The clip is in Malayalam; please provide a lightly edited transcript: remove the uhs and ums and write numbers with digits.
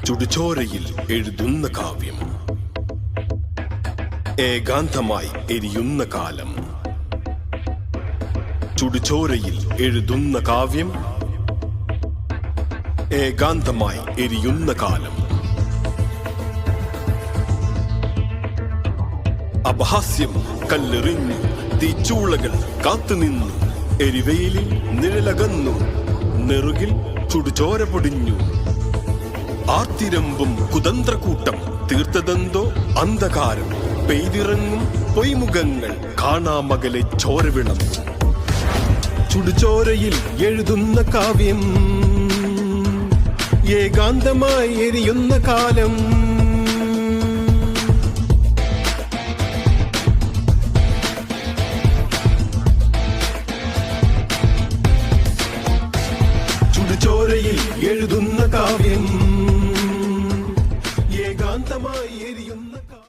ചുടുചോരയിൽ എഴുതുന്ന കാവ്യം, ഏകാന്തമായി എരിയുന്ന കാലം. ചുടുചോരയിൽ എഴുതുന്ന കാവ്യം, ഏകാന്തമായി എരിയുന്ന കാലം. അപഹാസ്യം കല്ലെറിഞ്ഞു, തീച്ചൂളകൾ കാത്തുനിന്നു, എരിവെയിലിൽ നിഴലകന്നു, നെറുകിൽ ചുടുചോര പൊടിഞ്ഞു. ആർത്തിരമ്പും കുതന്ത്രക്കൂട്ടം തീർത്തതെന്തോ അന്ധകാരം. പെയ്തിറങ്ങും പൊയ്മുഖങ്ങൾ കാണാമകലെ ചോരവിളം. ചുടുചോരയിൽ എഴുതുന്ന കാവ്യം, ഏകാന്തമായി എരിയുന്ന കാലം. ചുടുചോരയിൽ എഴുതുന്ന കാവ്യം, ഏകാന്തമായി എരിയുന്ന